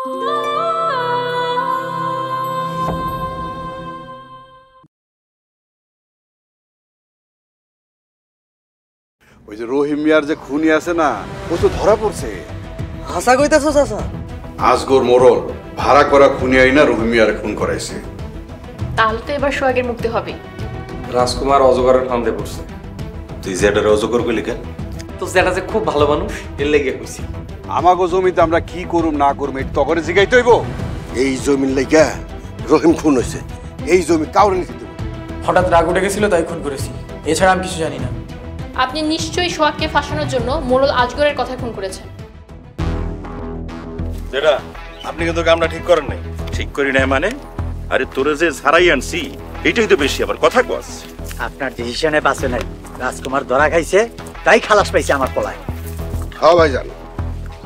ওই যে রহিম মিয়ার যে খুনি আছে না, ও তো ধরা পড়ছে। হাসা কইতাছো চাচা? আজগর মোরল ভাড়া করা খুনি আইনা রহিম মিয়ার খুন করাইছে। তাহলে তো এবার সোহাগের মুক্তি হবে। রাজকুমার অজগরের ফান্দে পড়ছে। তুই জেডারে অজগর কইলি কেন? তো জেডা যে খুব ভালো মানুষ, এর লেগে কইছি। আমাগো জমিতে আমরা কি করুম না করুম এটা তগরে জিগাইতে হইব। এই জমির লাইগা রহিম খুন হয়েছে, এই জমি কাউরে নিতে দেব। হঠাৎ রাগ উঠে গেছিল তাই খুন করেছি, এছাড়া আমি কিছু জানি না। আপনি নিশ্চয়ই সোহাগকে ফাঁসানোর জন্য মোড়ল আজগরের কথা খুন করেছেন। জেডা, আপনি কিন্তু কামটা ঠিক করেন নাই। ঠিক করি নাই মানে? আরে তোরে যে ছাড়াই আনছি এইটাই তো বেশি, আবার কথা কস। আপনার ডিসিশনে বাঁচে নাই, রাজকুমার ধরা খাইছে তাই খালাস পাইছে আমার পলায়। হ্যাঁ ভাইজান,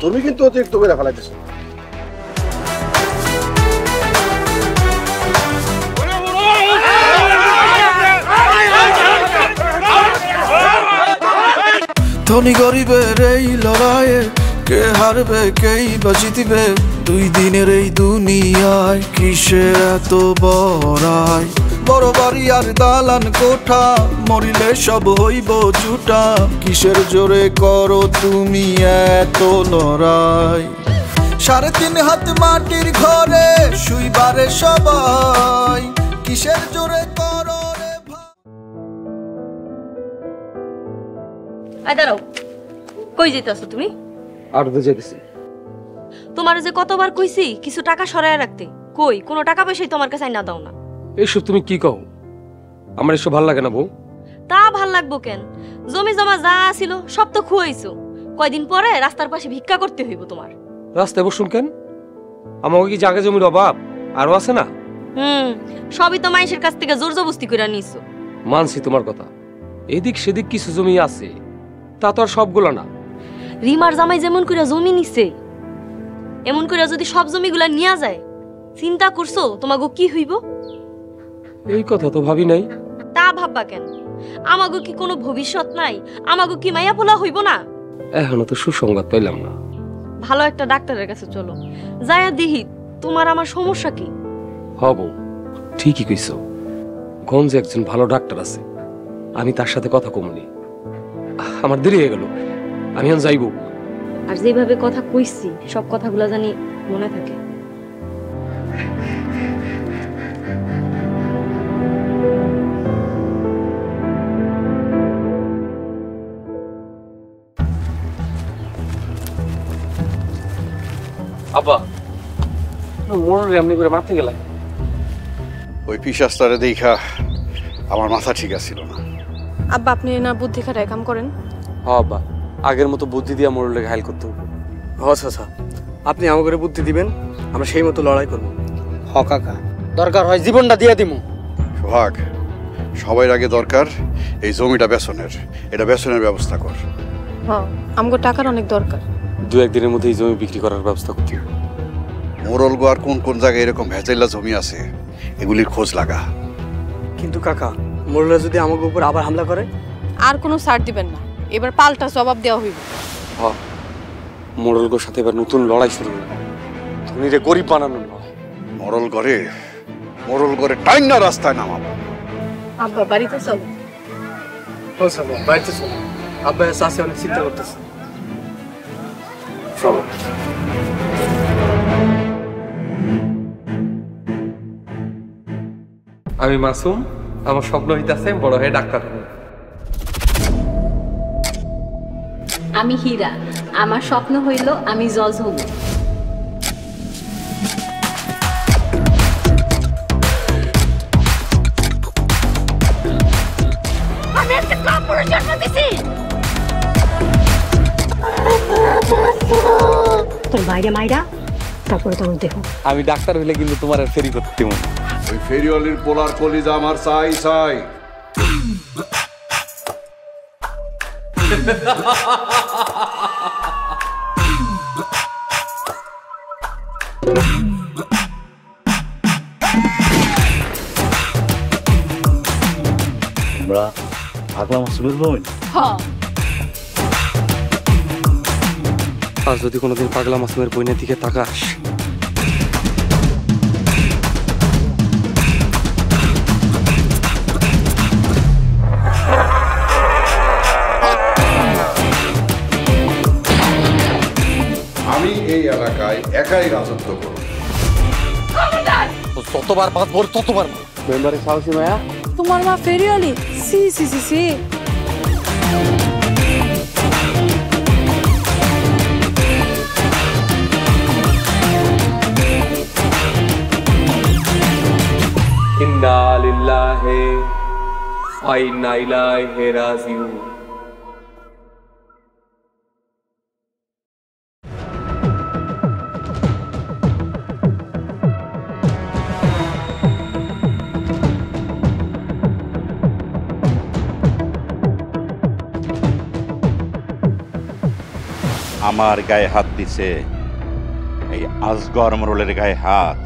তুমি কিন্তু অতিরিক্ত করে ফেলাইতেছো। ধনী গরিবের এই লড়াইয়ে কে হারবে কেই বা জিতবে, দুই দিনের এই দুনিয়ায় কিসের এত বড়াই। বড় বাড়ি আর দালান কোঠা, মরিলে সব হইব জুটা, কিসের জোরে করো তুমি এত লড়াই। 3.5 হাত মাটির ঘরে শুইবারে সবাই, কিসের জোরে করো রে ভাই। দাঁড়াও, কই যেতেছো তুমি? আর তো যেতেছি। তোমার যে কতবার কইছি কিছু টাকা সরায় রাখতে, কই কোনো টাকা পয়সাই তোমার কাছে না দাও না। এইসব তুমি কি কও? আমার এসব ভালো লাগে না বউ। তা ভাল লাগবো কেন? জমি জমা যা ছিল সব তো খুয়াইছো, কয়দিন পরে রাস্তার পাশে ভিক্ষা করতে হইব তোমার। রাস্তায় বসুন কেন? আমাকে কি জায়গা জমির অভাব আরো আছে না? সবই তো মাইশের কাছ থেকে জোর জবস্তি করে নিছো। মানছি তোমার কথা, এদিক সেদিক কিছু জমি আছে, তা তো আর সবগুলো না। রিমার জামাই যেমন করে জমি নিছে, এমন করে যদি সব জমিগুলা নিয়া যায়, চিন্তা করছো তোমাগো কি হইব? এই কথা তো ভাবি নাই। তা ভাববা কেন? আমাগো কি কোনো ভবিষ্যৎ নাই? আমাগো কি মাইয়া পোলা হইব না? এখনো তো সুসংবাদ পাইলাম না। ভালো একটা ডাক্তারের কাছে চলো, যায়া দেখি তোমার আমার সমস্যা কি। হব, ঠিকই কইছো। গঞ্জে একজন ভালো ডাক্তার আছে, আমি তার সাথে কথা কমনি। আমার দেরি হয়ে গেল, আমি এখন যাইব। আর যেভাবে কথা কইছি সব কথাগুলো জানি মনে থাকে। আব্বা, মোড়ে এমনি করে মারতে গেলাম। ওই পিশাচটারে দেখা আমার মাথা ঠিক আছিল না। আব্বা, আপনি না বুদ্ধি খাটায় কাম করেন? হ্যাঁ আব্বা, আগের মতো বুদ্ধি দিয়া মোড়লে ঘায়ল করতে হবে। আচ্ছা, আপনি আমাকে বুদ্ধি দিবেন, আমরা সেই মতো লড়াই করবো। হ কাকা, দরকার হয় জীবনটা দিয়ে দিমু। সোহাগ, সবার আগে দরকার এই জমিটা বেচনের, এটা বেচনের ব্যবস্থা কর। হ্যাঁ, আমগো টাকার অনেক দরকার। 2-1 দিনের মধ্যে এই জমি বিক্রি করার ব্যবস্থা করতে হবে। মোরলগো আর কোন কোন জায়গায় এরকম ভেজাইলা জমি আছে এগুলির খোঁজ লাগা। কিন্তু কাকা, মোরলা যদি আমাকে উপর আবার হামলা করে? আর কোনো ছাড় দিবেন না, এবার পাল্টা জবাব দেওয়া হইব। হ্যাঁ, মোড়লগোর সাথে এবার নতুন লড়াই শুরু হবে। ধনীরে গরিব বানানো নয়। মোরল ঘরে টাইম না রাস্তায় নামাবো। আব্বা, বাড়িতে চলো। বাড়িতে চলো, আব্বা চাষে অনেক চিন্তা করতেছে। আমি মাসুম, আমার স্বপ্ন হইতাছে বড় হয়ে ডাক্তার হব। আমি হীরা, আমার স্বপ্ন হইল আমি জজ হব। আমি একটা কাপড় জন্ম দিছি। তোর বাইরে মাইরা তারপরে তোর দেখো। আমি ডাক্তার হইলে কিন্তু তোমার আর ফেরি করতে মন। ওই ফেরিওয়ালির পোলার কলিজা আমার চাই চাই। আমরা পাগলা মাসুমের বোন। আর যদি কোনোদিন পাগলা মাসুমের বইনের দিকে তাকাস একাই রাজত্ব করো। যতবার বাঁধবো ততবার মেম্বারের সাহসী মায়া। তোমার মা ফেরিওয়ালি? সি সি সি সি। ইন্না লিল্লাহি ওয়া ইন্না ইলাইহি রাজিউন। আমার গায়ে হাত দিছে, এই আজগর মোড়লের গায়ে হাত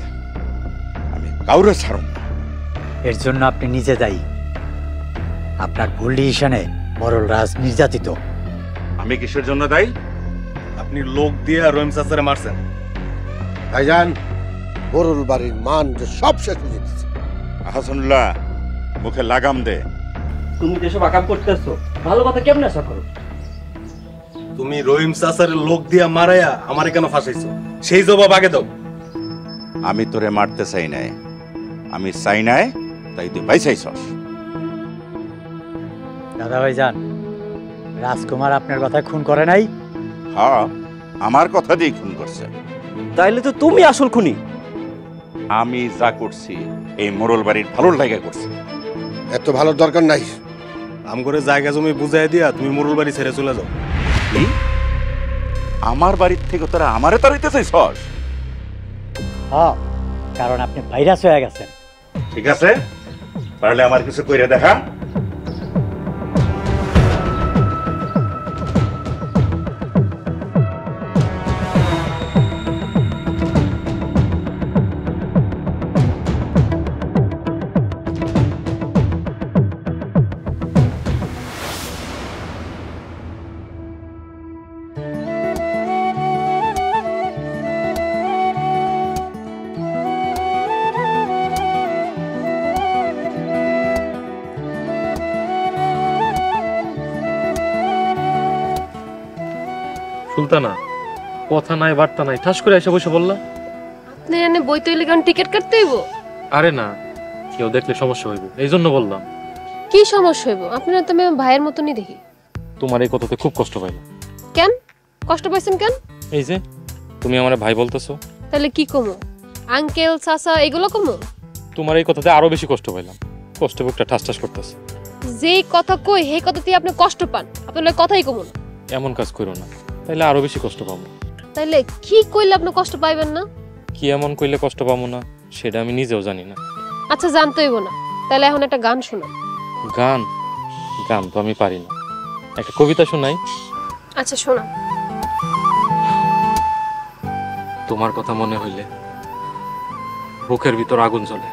আমি কাউরে ছাড়ব না। এর জন্য আপনি নিজে দায়ী। আপনার ভুল ডিসিশনে মরল রাজ নির্যাতিত। আমি কিসের জন্য দায়ী? আপনি লোক দিয়ে রহিম চাচারে মারছেন। ভাইজান, মোরল বাড়ির মান যে সব শেষ হয়ে যেতেছে। হাসানুল্লাহ, মুখে লাগাম দে। তুমি যেসব আকাম করতেছো, ভালো কথা কেমনে আশা করো? তুমি রহিম চাচারে লোক দিয়া মারাইয়া আমারে কেন ফাঁসাইছো, সেই জবাব আগে দাও। আমি তোরে মারতে চাই নাই, আমি চাই নাই তাই তুই বাইসাইছস। দাদা ভাইজান, রাজকুমার আপনার কথা খুন করে নাই? হ্যাঁ, আমার কথা দিয়ে খুন করছে। তাইলে তো তুমি আসল খুনি। আমি যা করছি এই মোড়ল বাড়ির ভালোর লাগা করছি। এত ভালো দরকার নাই। আমগরে জায়গা জমি বুঝাই দিয়া তুমি মোরল বাড়ি ছেড়ে চলে যাও। কি? আমার বাড়ির থেকে তোরা আমারে তাড়াইতে চাইছস? হ্যাঁ, কারণ আপনি ভাইরাস হয়ে গেছেন। ঠিক আছে, পারলে আমার কিছু কইরা দেখা। সুলতানা, কথা নাই বার্তা নাই, ঠাস করে এসে বসে বললা। আপনি এনে বই তৈরি কারণ টিকিট কাটতে হইব? আরে না, কেউ দেখলে সমস্যা হইব, এই জন্য বললাম। কি সমস্যা হইব? আপনারা তো আমি ভাইয়ের মতনই দেখি। তোমার এই কথাতে খুব কষ্ট পাইলাম। কেন কষ্ট পাইছেন কেন? এই যে তুমি আমার ভাই বলতেছো। তাহলে কি কমো? আঙ্কেল চাচা এগুলো কমো? তোমার এই কথাতে আরো বেশি কষ্ট পাইলাম, কষ্ট বুকটা ঠাস ঠাস করতেছে। যেই কথা কই সেই কথাতে আপনি কষ্ট পান, আপনার কথাই কমো না। এমন কাজ করো না, তাইলে আরো বেশি কষ্ট পাবো। তাইলে কি কইলে আপনি কষ্ট পাইবেন না? কি এমন কইলে কষ্ট পাবো না সেটা আমি নিজেও জানি না। আচ্ছা, জানতে হইব না, তাহলে এখন একটা গান শোনান। গান? গান তো আমি পারি না, একটা কবিতা শোনাই। আচ্ছা শোনান। তোমার কথা মনে হইলে বুকের ভিতর আগুন জ্বলে।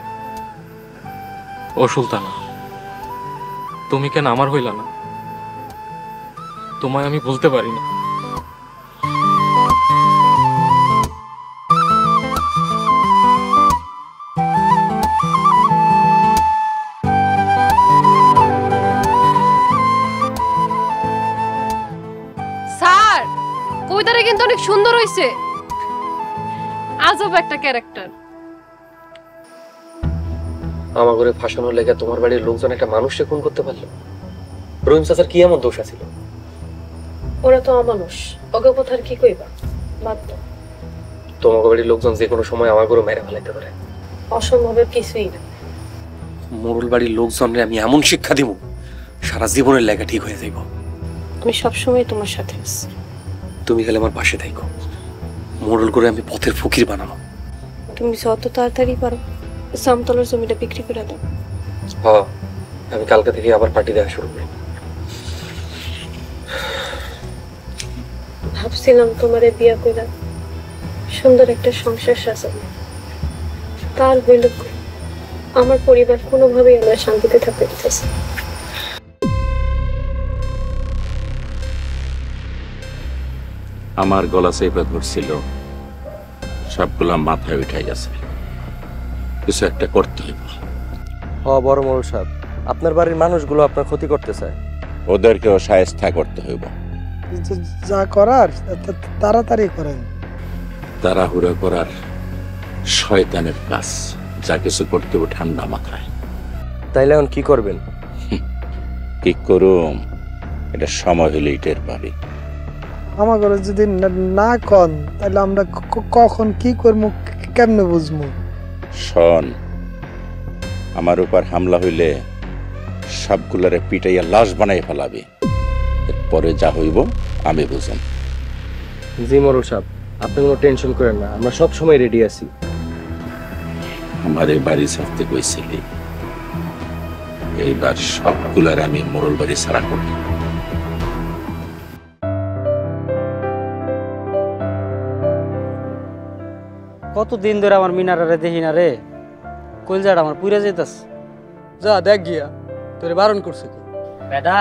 ও সুলতানা, তুমি কেন আমার হইলা না? তোমায় আমি বলতে পারি না। স্যার, কবিতাটা কিন্তু অনেক সুন্দর হয়েছে। আজব একটা ক্যারেক্টার। আমার ঘরে ফাঁসানোর লেগে তোমার বাড়ির লোকজন একটা মানুষকে খুন করতে পারলো? রহিম চাচার কি এমন দোষ আছিল? ওরা তো অমানুষ, ওকে কথার কি কইবা? বাদ দাও। তোমার বাড়ির লোকজন যে কোনো সময় আমার ঘরে মেরে ফেলাইতে পারে। অসম্ভবের কিছুই না। মোড়ল বাড়ির লোকজনরে আমি এমন শিক্ষা দিব, সারা জীবনের লেগা ঠিক হয়ে যাইব। আমি সবসময় তোমার সাথে আছি। তুমি খালি আমার পাশে থাইকো। মোড়ল করে আমি পথের ফকির বানানো। তুমি যত তাড়াতাড়ি পারো সামতলার জমিটা বিক্রি করে দাও। হ্যাঁ, আমি কালকে থেকে আবার পার্টি দেওয়া শুরু করি। ভাবছিলাম তোমারে বিয়া কইরা সুন্দর একটা সংসার সাজাবো, তার হইল আমার পরিবার কোনোভাবেই আমার শান্তিতে থাকতে দিতেছে। আমার গলা চেপে ধরছিল, সবগুলা মাথায় উঠে গেছে। কিছু একটা করতে হইব। বড় মোড়ল সাহেব, আপনার বাড়ির মানুষগুলো আপনার ক্ষতি করতে চায়। ওদেরকেও শায়েস্তা করতে হইব। যা করার তাড়াতাড়ি করেন। তাড়াহুড়ো করার শয়তানের কাজ, যা কিছু করতে হবে ঠান্ডা মাথায়। তাইলে এখন কি করবেন? কি করুম এটা সময় হলেই টের পাবি। আমার ঘরে যদি না কন তাহলে আমরা কখন কি করবো কেমনে বুঝবো? শোন, আমার উপর হামলা হইলে সবগুলারে পিটাইয়া লাশ বানাই ফেলাবি। এরপরে যা হইব আমি বুঝুম। জি মোরল সাহেব, আপনি কোনো টেনশন করেন না, আমরা সব সময় রেডি আছি। আমার এই বাড়ি ছাড়তে কইছিলি, এইবার সবগুলার আমি মোরল বাড়ি ছাড়া করি। কতদিন ধরে আমার মিনারে দেখি না রে, কলজাটা আমার পুড়ে যেতেছ। যা দেখ গিয়া, তোরে বারণ করছে কি? বেটা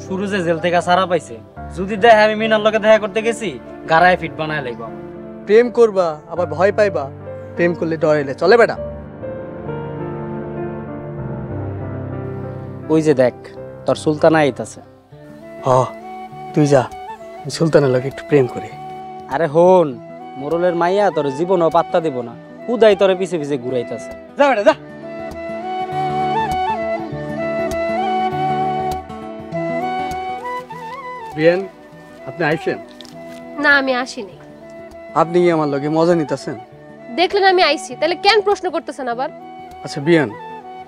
শুরু যে জেল থেকে সারা পাইছে, যদি দেখে আমি মিনার লগে দেখা করতে গেছি গাড়ায় ফিট বানায় লাগবো। প্রেম করবা আবার ভয় পাইবা, প্রেম করলে ডরাইলে চলে বেটা? ওই যে দেখ তোর সুলতানা আইতাছে। হ তুই যা, সুলতানের লগে একটু প্রেম করে। আরে হন, মোরলের মাইয়া তোর জীবনও পাত্তা দিব না, উদাই তোর পিছে পিছে ঘুরাইতেছে। যা বেটা যা। বিয়ান, আপনি আইছেন? না আমি আসিনি। আপনি কি আমার লগে মজা নিতেছেন? দেখলেন আমি আইছি, তাহলে কেন প্রশ্ন করতেছেন আবার? আচ্ছা বিয়ান,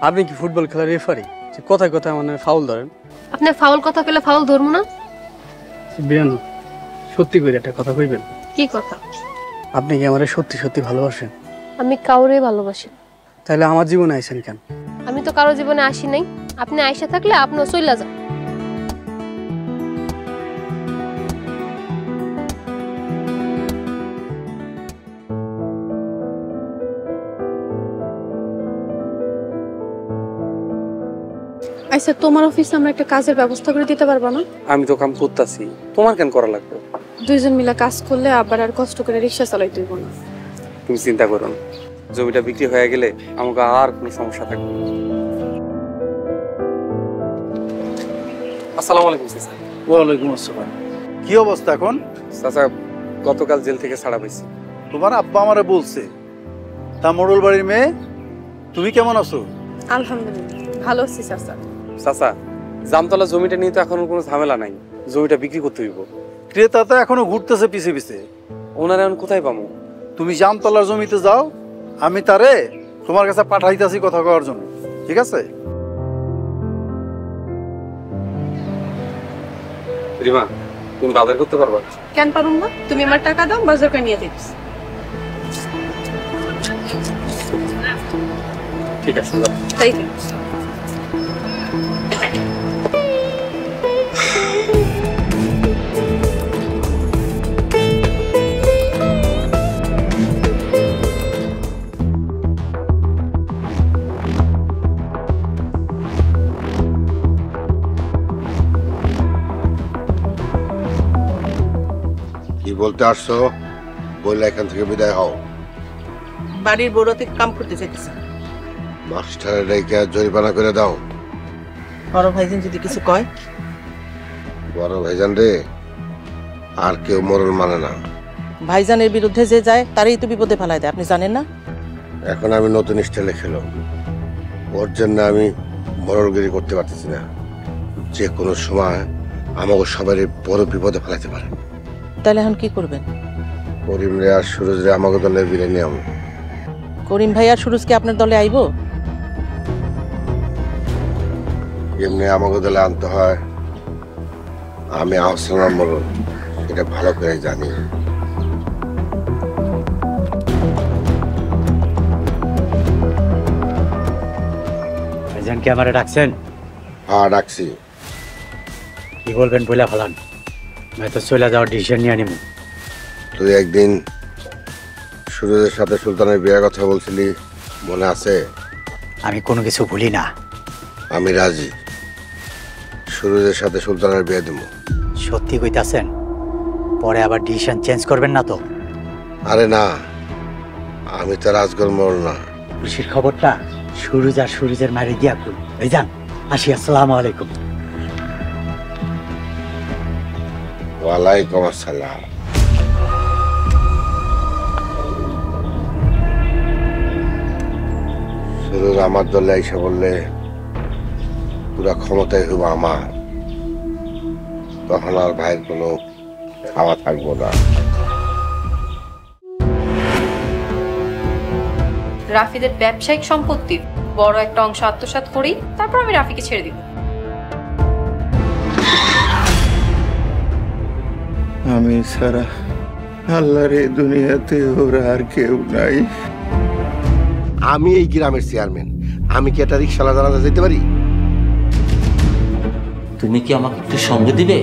আপনি কি ফুটবল খেলার রেফারি যে কথায় কথায় মানে ফাউল ধরেন? আপনি ফাউল কথা কইলে ফাউল ধরবো না? বিয়ান, সত্যি করে একটা কথা কইবেন? কি কথা? আপনি কি আমারে সত্যি সত্যি ভালোবাসেন? আমি কাউরে ভালোবাসি। তাহলে আমার জীবনে আইছেন কেন? আমি তো কারো জীবনে আসি নাই, আপনি আইসা থাকলে আপনিও চইলা যান। আচ্ছা তোমার অফিসে আমরা একটা কাজের ব্যবস্থা করে দিতে পারবো না? আমি তো কাম করতেছি, তোমার কেন করা লাগবে? দুইজন মিলে কাজ করলে আবার আর কষ্ট করে রিক্সা চালাইতে হইব না। তুমি চিন্তা করো না, জমিটা বিক্রি হয়ে গেলে আমাকে আর কোনো সমস্যা থাকবে না। আসসালামু আলাইকুম স্যার। ওয়ালাইকুম আসসালাম। কি অবস্থা এখন? চাচা গতকাল জেল থেকে ছাড়া পাইছি। তোমার আব্বা আমারে বলছে। তা মোড়ল বাড়ির মেয়ে, তুমি কেমন আছো? আলহামদুলিল্লাহ ভালো আছি চাচা। চাচা জামতলা জমিটা নিয়ে তো এখন কোনো ঝামেলা নাই, জমিটা বিক্রি করতে হইব। ক্রেতা তো এখনো ঘুরতেছে পিছে পিছে। ওনারা এখন কোথায় পাবো? তুমি জামতলার জমিতে যাও, আমি তারে তোমার কাছে পাঠাইতেছি কথা কওয়ার জন্য, ঠিক আছে? রিমা, তুমি বাজার করতে পারবা? কেন পারুম না? তুমি আমার টাকা দাও, বাজার করে নিয়ে দিস। ঠিক আছে। তাই কি বলতে আসছো? বললে এখান থেকে বিদায় হও। বাড়ির বড়তে কাম করতে চাইতেছে। মাস্টারের রেখে জরিমানা করে দাও। বড় ভাইজান যদি কিছু কয়? বড় ভাইজান রে, আর কেউ মরণ মানে না। ভাইজানের বিরুদ্ধে যে যায় তারই তো বিপদে ফেলায় দেয়, আপনি জানেন না? এখন আমি নতুন স্টাইলে খেলো, ওর জন্য আমি মরলগিরি করতে পারতেছি না। যে কোনো সময় আমাকে সবাই বড় বিপদে ফেলাতে পারে। তাহলে এখন কি করবেন? করিম রে আর সুরজ রে আমাকে দলে বিলে নিয়ে আমি। করিম ভাই আর সুরজকে আপনার দলে আইব? এমনি আমাকে দলে আনতে হয়, আমি আহসান মরল এটা ভালো করে জানি। ভাইজানকে আমারে ডাকছেন? হ্যাঁ ডাকছি। কি বলবেন বইলা ফেলান, আমি তো চলে যাওয়ার ডিসিশন নিয়ে নিব। তুই একদিন সুরজের সাথে সুলতানের বিয়ের কথা বলছিলি, মনে আছে? আমি কোনো কিছু ভুলি না। আমি রাজি, সুরজের সাথে সুলতানের বিয়ে দেব। সত্যি কইতাছেন? পরে আবার ডিসিশন চেঞ্জ করবেন না তো? আরে না, আমি তো রাজগর মরল না। খুশির খবরটা সুরজ আর সুরজের মারি দিয়া খুল। এই যান, আসি। আসসালামু আলাইকুম। ওয়ালাইকুম আসসালাম। আমার দলে এসে বললে পুরা ক্ষমতায় হইব আমার, তখন আর ভাইয়ের কোনো খাওয়া থাকবো না। রাফিদের ব্যবসায়িক সম্পত্তির বড় একটা অংশ আত্মসাৎ করি, তারপর আমি রাফিকে ছেড়ে দিব। আমি ছাড়া আল্লাহর এই দুনিয়াতে ওরা আর কেউ নাই। আমি এই গ্রামের চেয়ারম্যান, আমি কি একটা রিক্সাওয়ালা জানাজা যেতে পারি? তুমি কি আমাকে একটু সঙ্গে দিবে?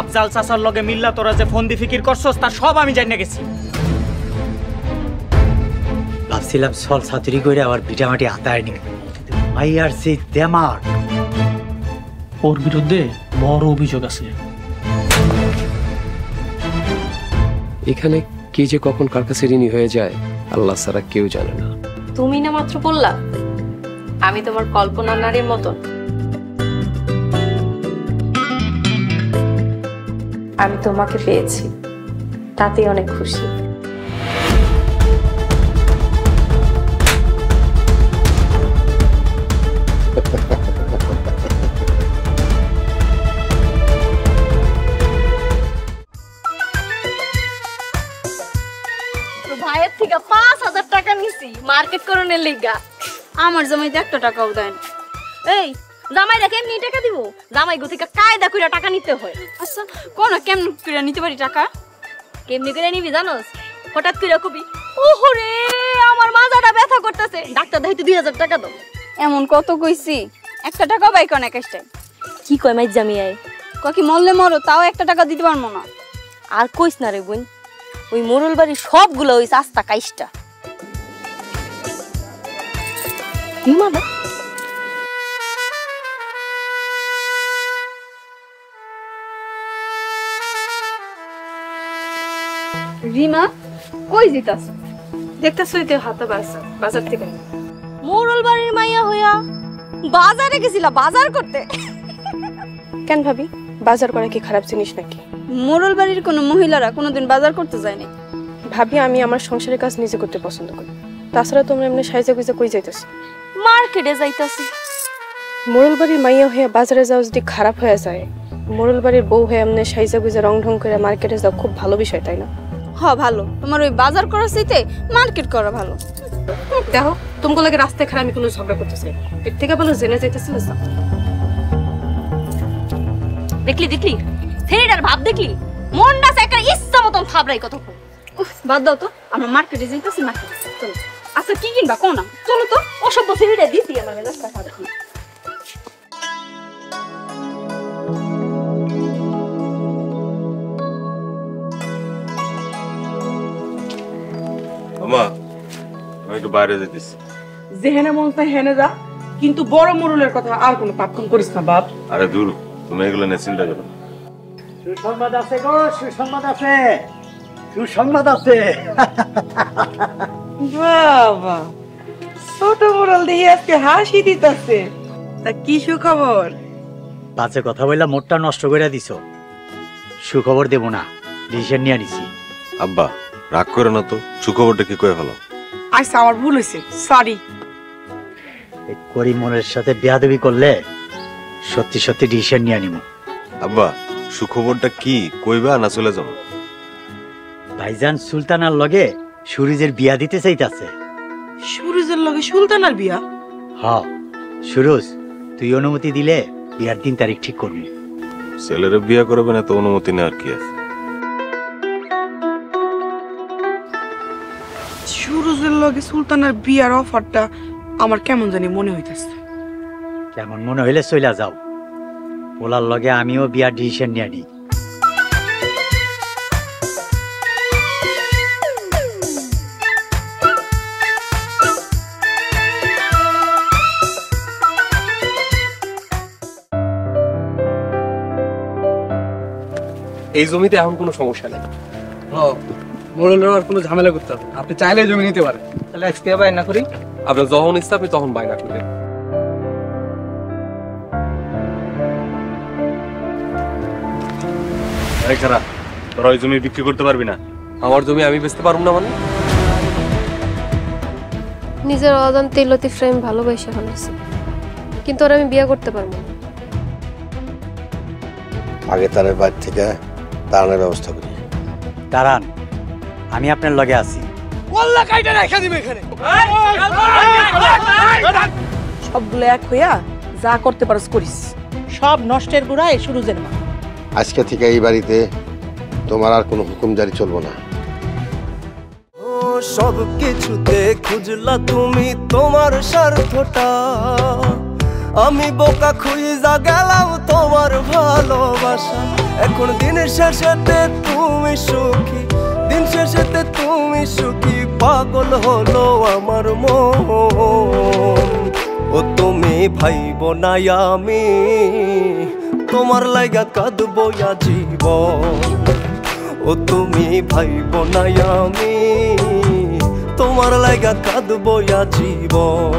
আফজাল চাচার লগে মিল্লা তোরা যে ফোন দি ফিকির করছস তার সব আমি জানিয়ে গেছি। ভাবছিলাম সল ছাতুরি করে আবার ভিটামাটি আতায় নিবে, ভাই আর সেই দেমার ওর বিরুদ্ধে বড় অভিযোগ আছে। এখানে কে যে কখন কার কাছে ঋণী হয়ে যায় আল্লাহ ছাড়া কেউ জানে না। তুমি না মাত্র বললা আমি তোমার কল্পনা নারীর মতন। আমি তোমাকে পেয়েছি, তাতেই অনেক খুশি। ভাইয়ের থেকে 5,000 টাকা নিছি মার্কেট করণের লিগা। আমার জামাই 1 টাকাও দেন। এই জামাই রে কেমনি টাকা দিব? জামাই গো থেকে কায়দা কইরা টাকা নিতে হয়। আচ্ছা কোন কেমনি কইরা নিতে পারি টাকা? কেমনি কইরা নিবি জানোস? হঠাৎ কইরা কবি ওহরে আমার মাথাটা ব্যথা করতেছে, ডাক্তার দেখাইতে 2000 টাকা দাও। এমন কত কইছি, 1 টাকা বাই কোন একাশটাই। কি কয় মাই জামিয়াই? ককি মরলে মরো, তাও 1 টাকা দিতে পারবো না। আর কইস না রে বোন, ওই মোরল বাড়ি সবগুলো ওই আস্তা কাইষ্টা। রিমা না রিমা কই জিতাছ? দেখতাছই তো হাতে বাজার থেকে। মোরল বাড়ির মাইয়া হইয়া বাজারে গেছিলা বাজার করতে? কেন ভাবি, বাজার করা কি খারাপ জিনিস নাকি? মোরল বাড়ির কোনো মহিলারা কোনোদিন বাজার করতে যায়নি। ভাবি আমি আমার সংসারের কাজ নিজে করতে পছন্দ করি, তাছাড়া তোমরা এমনি সাইজা গুইজা কই যাইতাছি? মার্কেটে যাইতাছি। মোরল বাড়ির মাইয়া হয়ে বাজারে যাও যদি খারাপ হয়ে যায়, মোরল বাড়ির বউ হয়ে এমনি সাইজা গুইজা রং ঢং করে মার্কেটে যাও খুব ভালো বিষয়, তাই না? হ ভালো, তোমার ওই বাজার করার চাইতে মার্কেট করা ভালো। দেখো তোমাকে লাগে রাস্তায় খারাপ আমি কোনো ঝগড়া করতেছি, এর থেকে ভালো জেনে যাইতেছিল। দেখলি দেখলি ছেলেটার ভাব দেখলি, মনটা একটা ইচ্ছা মতন থাবড়াই কতক্ষণ। বাদ দাও তো, আমরা মার্কেটে যাইতেছি। মার্কেটে চলো। আচ্ছা কি কিনবা কোন না? চলো তো, অসভ্য ছেলেটা দিছি আমার রাস্তা খারাপ। আমা আমি একটু বাইরে যেতেছি। যেহেনে মন চায় হেনে যা, কিন্তু বড় মুরুলের কথা আর কোনো পাক্ষণ করিস না বাপ। আরে দূর, তুমি এগুলো নিয়ে চিন্তা করো। সুসংবাদ আছে গো, সুসংবাদ আছে, সুসংবাদ আছে। বাবা, ছোট মুরল দিয়ে আজকে হাসি দিতেছে। তা কি সুখবর? বাজে কথা বললা মোটটা নষ্ট করে দিছ। সুখবর দেব না, ডিসিশন নিয়ে নিছি। আব্বা রাগ করে না তো, সুখবরটা কি কয়ে ফেলো। আচ্ছা আমার ভুল হয়েছে, সরি। করিমনের সাথে বেয়াদবি করলে সত্যি সত্যি ডিসিশন নিয়ে নিব। আব্বা সুখবরটা কি কইবা না চলে যাবো? ভাইজান সুলতানার লগে সুরজের বিয়া দিতে চাইতাছে। সুরজের লগে সুলতানার বিয়া? হ্যাঁ সুরজ, তুই অনুমতি দিলে বিয়ার 3 তারিখ ঠিক করবি। ছেলেরা বিয়া করবে না তো অনুমতি নেওয়ার কি আছে? সুরজের লগে সুলতানার বিয়ার অফারটা আমার কেমন জানি মনে হইতাছে। কেমন মনে হইলে চইলা যাও, ওলার লগে আমিও বিয়ার ডিসিশন নিয়ে নিই। এই জমিতে এখন কোনো সমস্যা নেই। মোড়লের আর কোনো ঝামেলা করতে হবে, আপনি চাইলে জমি নিতে পারেন। তাহলে আজকে বায়না করি, আপনার যখন ইচ্ছা আপনি তখন বায়না করবেন। তোরা ওই জমি বিক্রি করতে পারবি না। আমার জমি আমি বেচতে পারবো না মানে? নিজের অজান্তে লতিফ আমি ভালোবাসা ফেলেছি, কিন্তু ওরা আমি বিয়ে করতে পারবো না। আগে তার বাড়ি থেকে দাঁড়ানোর ব্যবস্থা করি। দাঁড়ান, আমি আপনার লগে আছি। সবগুলো এক হইয়া যা করতে পারস করিস। সব নষ্টের গোড়া এই সুরুজের মা। আজকে থেকে এই বাড়িতে তোমার আর কোনো হুকুম জারি চলবো না। সব কিছুতে খুঁজলা তুমি তোমার স্বার্থটা, আমি বোকা খুঁজা গেলাম তোমার ভালোবাসা। এখন দিন শেষেতে তুমি সুখী, দিন শেষেতে তুমি সুখী, পাগল হলো আমার মন। ও তুমি ভাইব না আমি তোমার লাগা কাঁদবো জীবন। ও তুমি ভাইব না আমি তোমার লাগা কাঁদবো জীবন।